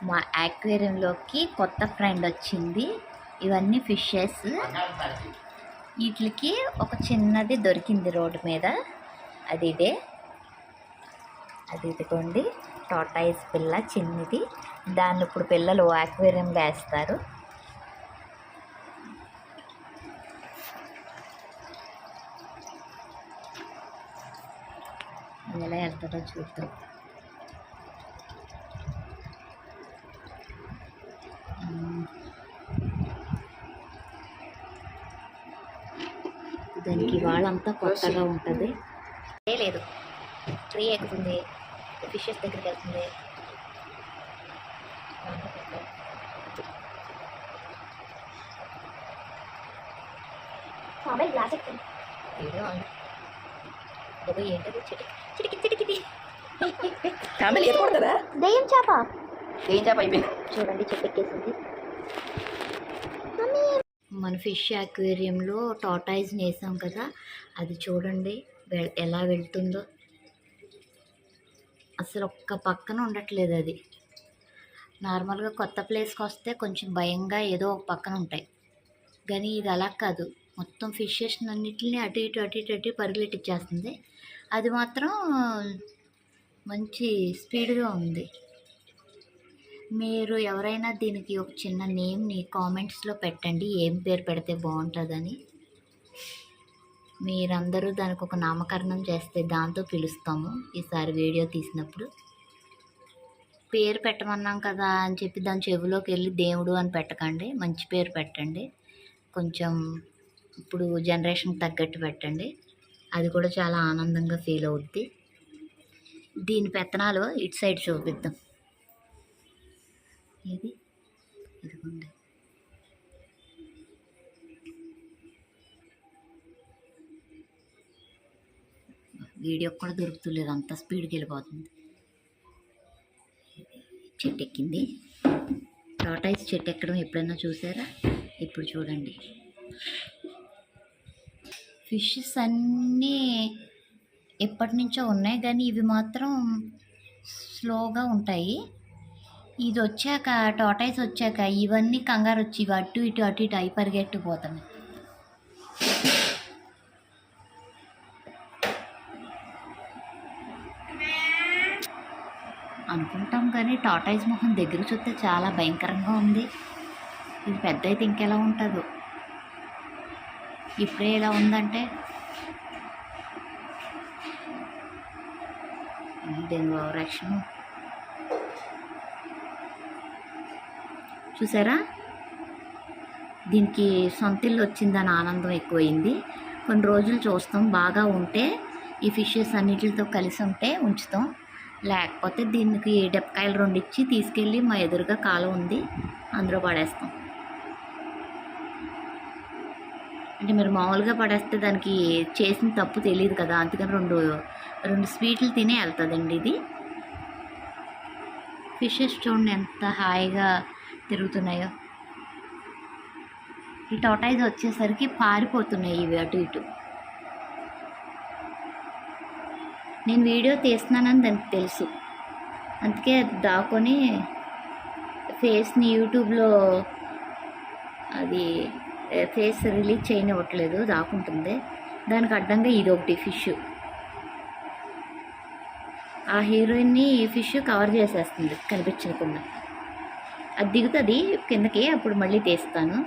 మా యాక్వేరియంలోకి కొత్త ఫ్రెండ్ వచ్చింది. ఇవన్నీ ఫిషెస్. వీటికి ఒక చిన్నది దొరికింది రోడ్డు మీద. అది ఇదిగోండి, టాటాయిస్ పిల్ల చిన్నది. దాన్ని ఇప్పుడు పిల్లలు యాక్వేరియంలో వేస్తారు. ఎలా వెళ్తారో చూద్దాం. దానికి వాళ్ళంతా కొత్తగా ఉంటుంది. లేదు, ట్రీ ఎక్కుతుంది, ఫిషెస్ దగ్గరికి వెళ్తుంది. గ్లాస్ ఎక్కుతుంది. ఏంటది? చిటికి చిటికి దెయ్యం చేప. అయిపోయింది చూడండి, చెట్టెక్కేసింది. మన ఫిష్ అక్వేరియంలో టాటాయిస్ వేసాం కదా, అది చూడండి ఎలా వెళ్తుందో. అసలు ఒక్క పక్కన ఉండట్లేదు. అది నార్మల్గా కొత్త ప్లేస్కి వస్తే కొంచెం భయంగా ఏదో ఒక పక్కన ఉంటాయి, కానీ ఇది అలా కాదు. మొత్తం ఫిషెస్ అన్నిటిని అటు ఇటు పరిగెట్టిచ్చేస్తుంది. అది మాత్రం మంచి స్పీడ్గా ఉంది. మీరు ఎవరైనా దీనికి ఒక చిన్న నేమ్ని కామెంట్స్లో పెట్టండి, ఏం పేరు పెడితే బాగుంటుందని. మీరందరూ దానికి ఒక నామకరణం చేస్తే దాంతో పిలుస్తాము ఈసారి వీడియో తీసినప్పుడు. పేరు పెట్టమన్నాం కదా అని చెప్పి దాని చెవిలోకి వెళ్ళి దేవుడు అని పెట్టకండి, మంచి పేరు పెట్టండి. కొంచెం ఇప్పుడు జనరేషన్కి తగ్గట్టు పెట్టండి, అది కూడా చాలా ఆనందంగా ఫీల్ అవుద్ది. దీని పెత్తనాలు ఇటు సైడ్ చూపిద్దాం. ఇదిగోండి, వీడియో కూడా దొరుకుతులేదు, అంత స్పీడ్కి వెళ్ళిపోతుంది. చెట్టు ఎక్కింది. టాటాయిస్ చెట్టు ఎక్కడం ఎప్పుడైనా చూసారా? ఇప్పుడు చూడండి. ఫిషెస్ అన్నీ ఎప్పటి నుంచో ఉన్నాయి, కానీ ఇవి మాత్రం స్లోగా ఉంటాయి. ఇది వచ్చాక, టాటాయిస్ వచ్చాక ఇవన్నీ కంగారు వచ్చి ఇవి అటు ఇటు అయి పరిగెట్టుకుపోతాయి. అనుకుంటాం కానీ టాటాయిస్ మొహం దగ్గర చూస్తే చాలా భయంకరంగా ఉంది. ఇది పెద్ద అయితే ఇంకెలా ఉంటుందో. ఇప్పుడే ఎలా ఉందంటే దీని రక్షణ చూసారా? దీనికి సొంత ఇల్లు వచ్చిందని ఆనందం ఎక్కువైంది. కొన్ని రోజులు చూస్తాం, బాగా ఉంటే ఈ ఫిషెస్ అన్నిటితో కలిసి ఉంటే ఉంచుతాం, లేకపోతే దీనికి డెప్పకాయలు 2 ఇచ్చి తీసుకెళ్ళి మా ఎదురుగా కాలం ఉంది అందులో పడేస్తాం. అంటే మీరు మామూలుగా పడేస్తే దానికి చేసిన తప్పు తెలియదు కదా, అందుకని రెండు స్వీట్లు తినే వెళ్తుందండి. ఇది ఫిషెస్ చూడండి ఎంత హాయిగా తిరుగుతున్నాయో. ఈ టాటాయిస్ వచ్చేసరికి పారిపోతున్నాయి ఇవి అటు ఇటు. నేను వీడియో తీస్తున్నానని దానికి తెలుసు, అందుకే దాక్కొని ఫేస్ని యూట్యూబ్లో అది ఫేస్ రిలీజ్ చేయనివ్వట్లేదు, దాక్కుంటుంది. దానికి అడ్డంగా ఇది ఒకటి ఫిష్. ఆ హీరోయిన్ని ఈ ఫిష్ కవర్ చేసేస్తుంది కనిపించకుండా. అది దిగుతుంది కిందకి, అప్పుడు మళ్ళీ తీస్తాను.